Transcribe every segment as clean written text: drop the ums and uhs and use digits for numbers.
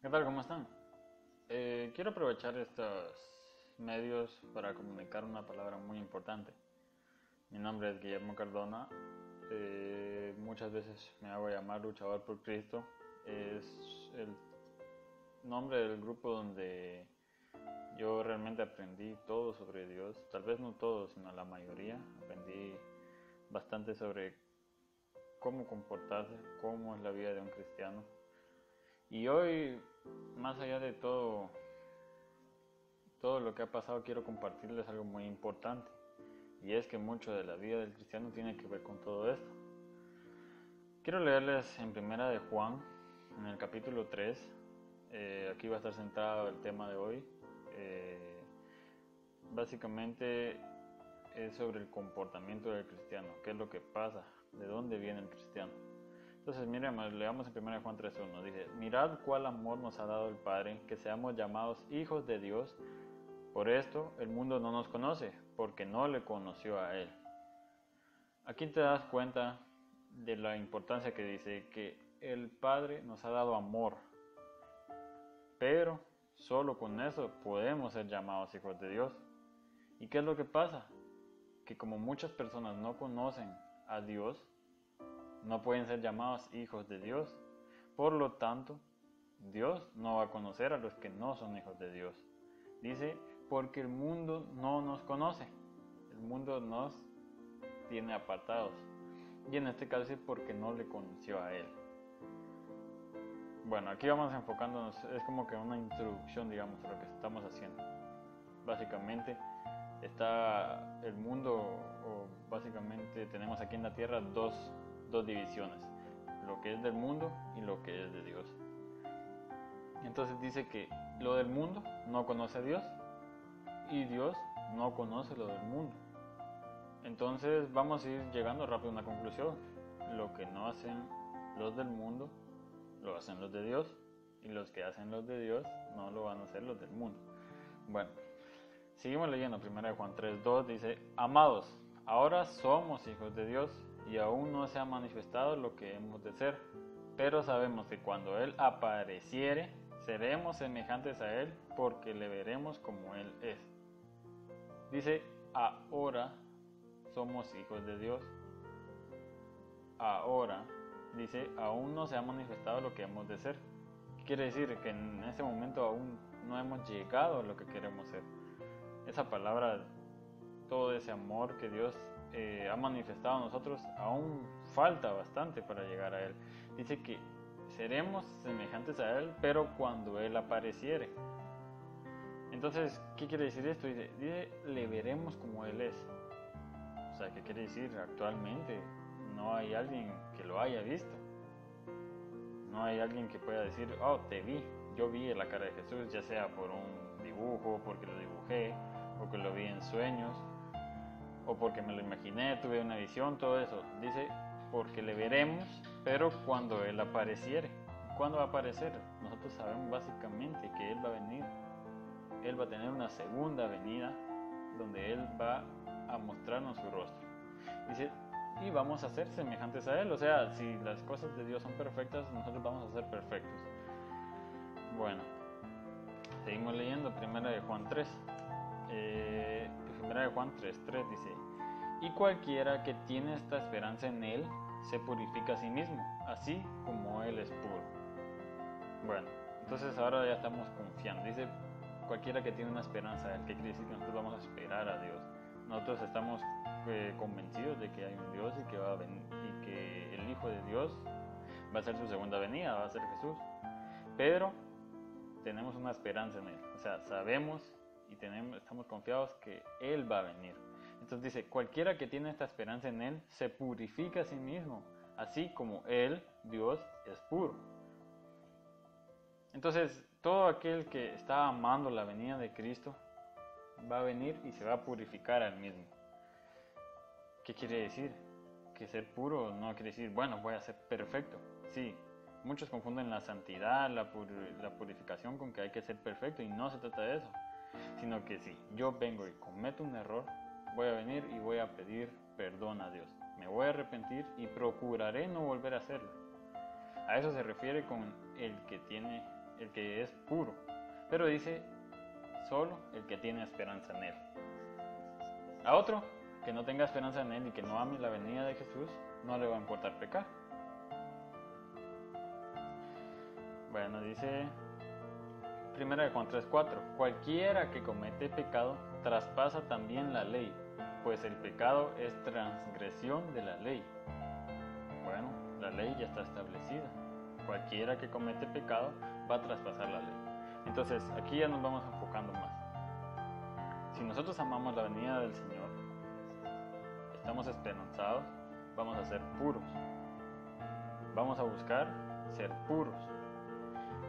¿Qué tal? ¿Cómo están? Quiero aprovechar estos medios para comunicar una palabra muy importante. Mi nombre es Guillermo Cardona. Muchas veces me hago llamar luchador por Cristo. Es el nombre del grupo donde yo realmente aprendí todo sobre Dios. Tal vez no todo, sino la mayoría. Aprendí bastante sobre cómo comportarse, cómo es la vida de un cristiano. Y hoy, más allá de todo lo que ha pasado, quiero compartirles algo muy importante. Y es que mucho de la vida del cristiano tiene que ver con todo esto. Quiero leerles en Primera de Juan, en el capítulo 3. Aquí va a estar centrado el tema de hoy. Básicamente es sobre el comportamiento del cristiano. ¿Qué es lo que pasa? ¿De dónde viene el cristiano? Entonces, miremos, leamos en 1 Juan 3:1. Dice: mirad cuál amor nos ha dado el Padre, que seamos llamados hijos de Dios. Por esto el mundo no nos conoce, porque no le conoció a Él. Aquí te das cuenta de la importancia que dice que el Padre nos ha dado amor, pero solo con eso podemos ser llamados hijos de Dios. ¿Y qué es lo que pasa? Que como muchas personas no conocen a Dios, no pueden ser llamados hijos de Dios. Por lo tanto, Dios no va a conocer a los que no son hijos de Dios. Dice, porque el mundo no nos conoce. El mundo nos tiene apartados. Y en este caso dice, porque no le conoció a Él. Bueno, aquí vamos enfocándonos, es como que una introducción, digamos, a lo que estamos haciendo. Básicamente, está el mundo, o básicamente tenemos aquí en la tierra dos divisiones, lo que es del mundo y lo que es de Dios. Entonces dice que lo del mundo no conoce a Dios y Dios no conoce lo del mundo. Entonces vamos a ir llegando rápido a una conclusión. Lo que no hacen los del mundo lo hacen los de Dios, y los que hacen los de Dios no lo van a hacer los del mundo. Bueno, seguimos leyendo. 1 Juan 3:2 dice: amados, ahora somos hijos de Dios y aún no se ha manifestado lo que hemos de ser, pero sabemos que cuando Él apareciere seremos semejantes a Él, porque le veremos como Él es. Dice, ahora somos hijos de Dios. Ahora, dice, aún no se ha manifestado lo que hemos de ser. ¿Qué quiere decir? Que en ese momento aún no hemos llegado a lo que queremos ser. Esa palabra, todo ese amor que Dios ha manifestado a nosotros, aún falta bastante para llegar a Él. Dice que seremos semejantes a Él, pero cuando Él apareciere. Entonces, ¿qué quiere decir esto? Dice, le veremos como Él es. O sea, ¿qué quiere decir? Actualmente no hay alguien que lo haya visto. No hay alguien que pueda decir, oh, te vi. Yo vi la cara de Jesús, ya sea por un dibujo, porque lo dibujé, porque lo vi en sueños, o porque me lo imaginé, tuve una visión, todo eso. Dice, porque le veremos, pero cuando Él apareciere. ¿Cuándo va a aparecer? Nosotros sabemos básicamente que Él va a venir. Él va a tener una segunda venida donde Él va a mostrarnos su rostro. Dice, y vamos a ser semejantes a Él. O sea, si las cosas de Dios son perfectas, nosotros vamos a ser perfectos. Bueno, seguimos leyendo 1 de Juan 3. 1 de Juan 3:3 dice: y cualquiera que tiene esta esperanza en Él se purifica a sí mismo, así como Él es puro. Bueno, entonces ahora ya estamos confiando. Dice, cualquiera que tiene una esperanza en Él. ¿Qué quiere decir? Que nosotros vamos a esperar a Dios. Nosotros estamos convencidos de que hay un Dios y que va a venir, y que el Hijo de Dios va a ser su segunda venida, va a ser Jesús. Pero tenemos una esperanza en Él. O sea, sabemos y estamos confiados que Él va a venir. Entonces dice, cualquiera que tiene esta esperanza en Él se purifica a sí mismo, así como Él, Dios, es puro. Entonces, todo aquel que está amando la venida de Cristo va a venir y se va a purificar a Él mismo. ¿Qué quiere decir? Que ser puro no quiere decir, bueno, voy a ser perfecto. Sí, muchos confunden la santidad, la purificación con que hay que ser perfecto, y no se trata de eso. Sino que si yo vengo y cometo un error, voy a venir y voy a pedir perdón a Dios. Me voy a arrepentir y procuraré no volver a hacerlo. A eso se refiere con el que tiene el que es puro. Pero dice, solo el que tiene esperanza en Él. A otro que no tenga esperanza en Él y que no ame la venida de Jesús, no le va a importar pecar. Bueno, dice 1 Juan 3:4, cualquiera que comete pecado traspasa también la ley, pues el pecado es transgresión de la ley. Bueno, la ley ya está establecida. Cualquiera que comete pecado va a traspasar la ley. Entonces, aquí ya nos vamos enfocando más. Si nosotros amamos la venida del Señor, estamos esperanzados, vamos a ser puros. Vamos a buscar ser puros.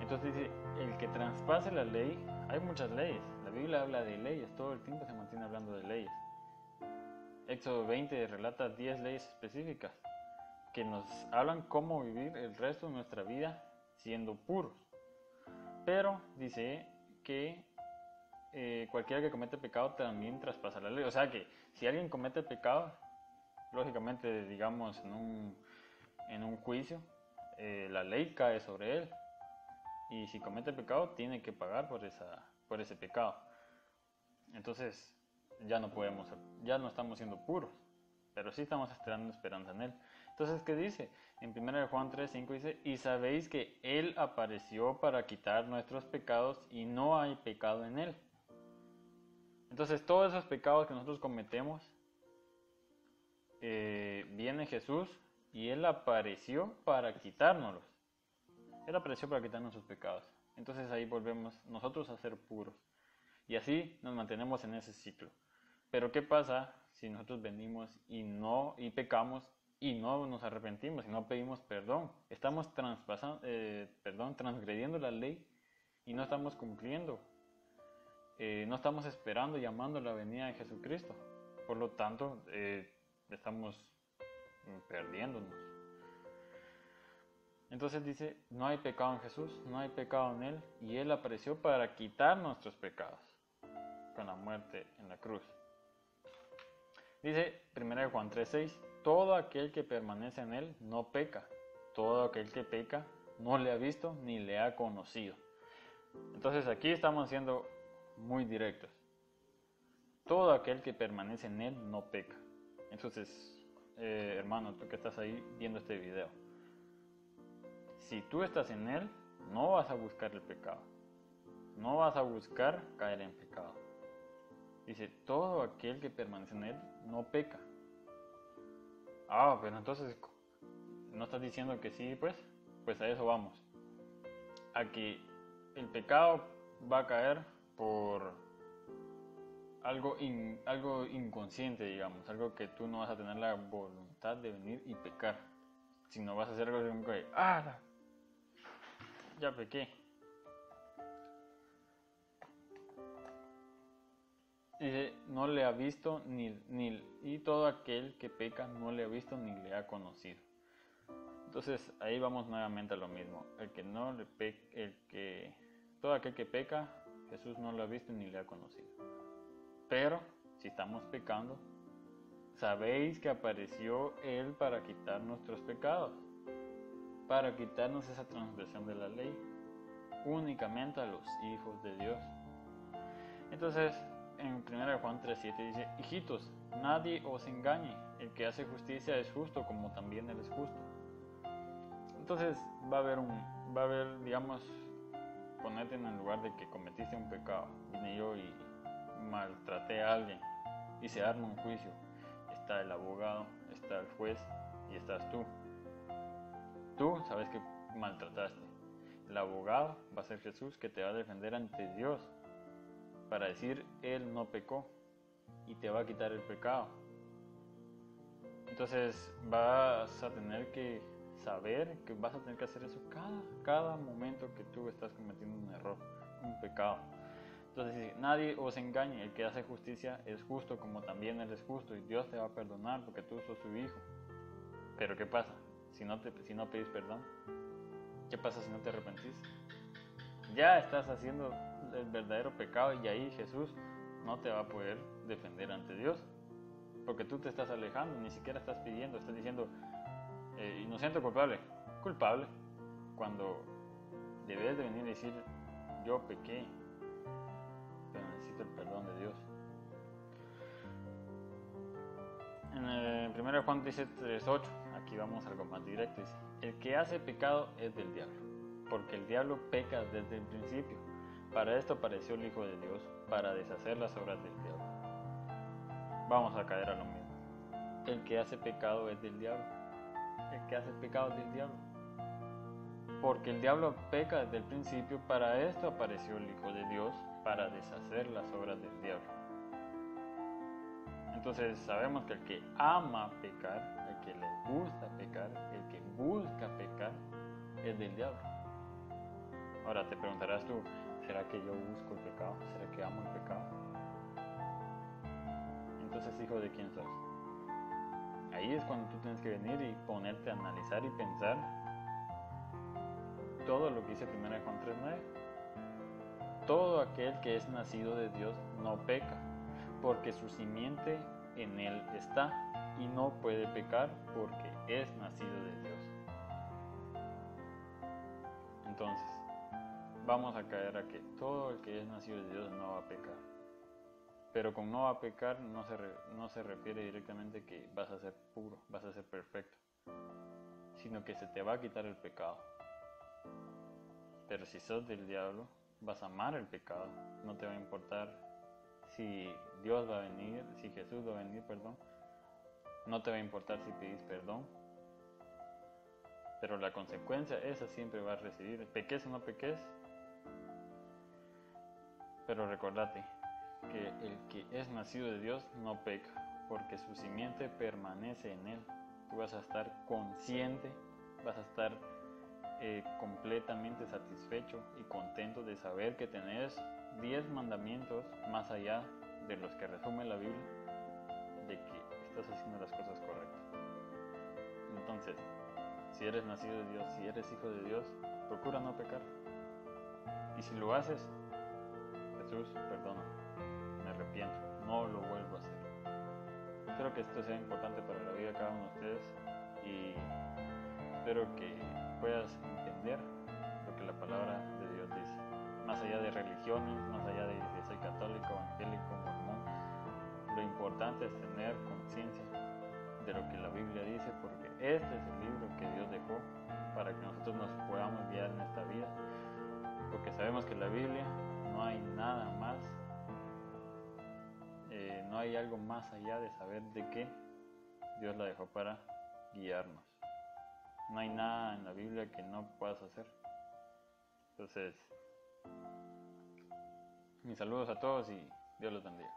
Entonces dice, el que traspase la ley, hay muchas leyes. La Biblia habla de leyes, todo el tiempo se mantiene hablando de leyes. Éxodo 20 relata 10 leyes específicas que nos hablan cómo vivir el resto de nuestra vida siendo puros. Pero dice que cualquiera que comete pecado también traspasa la ley. O sea que si alguien comete pecado, lógicamente, digamos, en un juicio, la ley cae sobre él. Y si comete pecado, tiene que pagar por ese pecado. Entonces, ya no estamos siendo puros, pero sí estamos esperando esperanza en Él. Entonces, ¿qué dice? En 1 Juan 3:5 dice, y sabéis que Él apareció para quitar nuestros pecados y no hay pecado en Él. Entonces, todos esos pecados que nosotros cometemos, viene Jesús y Él apareció para quitárnoslos. Él apareció para quitar nuestros pecados. Entonces ahí volvemos nosotros a ser puros. Y así nos mantenemos en ese ciclo. Pero ¿qué pasa si nosotros venimos y pecamos y no nos arrepentimos y no pedimos perdón? Estamos transgrediendo la ley y no estamos cumpliendo. No estamos esperando y amando la venida de Jesucristo. Por lo tanto, estamos perdiéndonos. Entonces dice, no hay pecado en Jesús, no hay pecado en Él, y Él apareció para quitar nuestros pecados con la muerte en la cruz. Dice 1 Juan 3:6, todo aquel que permanece en Él no peca, todo aquel que peca no le ha visto ni le ha conocido. Entonces aquí estamos siendo muy directos. Todo aquel que permanece en Él no peca. Entonces, hermano, tú que estás ahí viendo este video, si tú estás en Él, no vas a buscar el pecado. No vas a buscar caer en pecado. Dice, todo aquel que permanece en Él no peca. Pero entonces, ¿no estás diciendo que sí, pues a eso vamos? A que el pecado va a caer por algo inconsciente, digamos. Algo que tú no vas a tener la voluntad de venir y pecar. Sino vas a hacer algo como que, ya pequé. Dice, no le ha visto y todo aquel que peca no le ha visto ni le ha conocido. Entonces ahí vamos nuevamente a lo mismo. Todo aquel que peca, Jesús no lo ha visto ni le ha conocido. Pero si estamos pecando, sabéis que apareció Él para quitar nuestros pecados, para quitarnos esa transgresión de la ley, únicamente a los hijos de Dios. Entonces, en 1 Juan 3:7 dice, hijitos, nadie os engañe, el que hace justicia es justo como también Él es justo. Entonces va a haber, digamos, ponerte en el lugar de que cometiste un pecado, vine yo y maltraté a alguien y se arma un juicio. Está el abogado, está el juez y estás tú. Tú sabes que maltrataste. El abogado va a ser Jesús, que te va a defender ante Dios para decir, Él no pecó y te va a quitar el pecado. Entonces vas a tener que saber que vas a tener que hacer eso cada momento que tú estás cometiendo un error, un pecado. Entonces dice, nadie os engañe, el que hace justicia es justo como también Él es justo, y Dios te va a perdonar porque tú sos su hijo. Pero ¿qué pasa? Si no pedís perdón, ¿qué pasa si no te arrepentís? Ya estás haciendo el verdadero pecado y ahí Jesús no te va a poder defender ante Dios, porque tú te estás alejando, ni siquiera estás pidiendo, estás diciendo inocente o culpable, cuando debes de venir y decir, yo pequé, pero necesito el perdón de Dios. En 1 Juan dice 3:8, aquí vamos a algo más directo, dice, el que hace pecado es del diablo, porque el diablo peca desde el principio. Para esto apareció el Hijo de Dios, para deshacer las obras del diablo. Vamos a caer a lo mismo. El que hace pecado es del diablo. El que hace pecado es del diablo. Porque el diablo peca desde el principio, para esto apareció el Hijo de Dios, para deshacer las obras del diablo. Entonces sabemos que el que ama pecar, el que le gusta pecar, el que busca pecar, es del diablo. Ahora te preguntarás tú, ¿será que yo busco el pecado? ¿Será que amo el pecado? Entonces, ¿hijo de quién sos? Ahí es cuando tú tienes que venir y ponerte a analizar y pensar todo lo que dice 1 Juan 3:9. Todo aquel que es nacido de Dios no peca, porque su simiente en él está, y no puede pecar porque es nacido de Dios. Entonces, vamos a caer a que todo el que es nacido de Dios no va a pecar. Pero con no va a pecar no se refiere directamente que vas a ser puro, vas a ser perfecto, sino que se te va a quitar el pecado. Pero si sos del diablo, vas a amar el pecado, no te va a importar si Dios va a venir, si Jesús va a venir, no te va a importar si pedís perdón, pero la consecuencia esa siempre vas a recibir, peques o no peques. Pero recordate que el que es nacido de Dios no peca, porque su simiente permanece en él. Tú vas a estar consciente, vas a estar completamente satisfecho y contento de saber que tenés 10 mandamientos más allá de los que resume la Biblia, de que estás haciendo las cosas correctas. Entonces, si eres nacido de Dios, si eres hijo de Dios, procura no pecar. Y si lo haces, Jesús, perdóname, me arrepiento, no lo vuelvo a hacer. Espero que esto sea importante para la vida de cada uno de ustedes y espero que puedas entender lo que la palabra de Dios dice. Más allá de religiones, más allá de si soy católico, evangélico, mormón, lo importante es tener conciencia de lo que la Biblia dice, porque este es el libro que Dios dejó para que nosotros nos podamos guiar en esta vida, porque sabemos que en la Biblia no hay nada más, no hay algo más allá de saber de qué Dios la dejó para guiarnos. No hay nada en la Biblia que no puedas hacer. Entonces, mis saludos a todos y Dios los bendiga.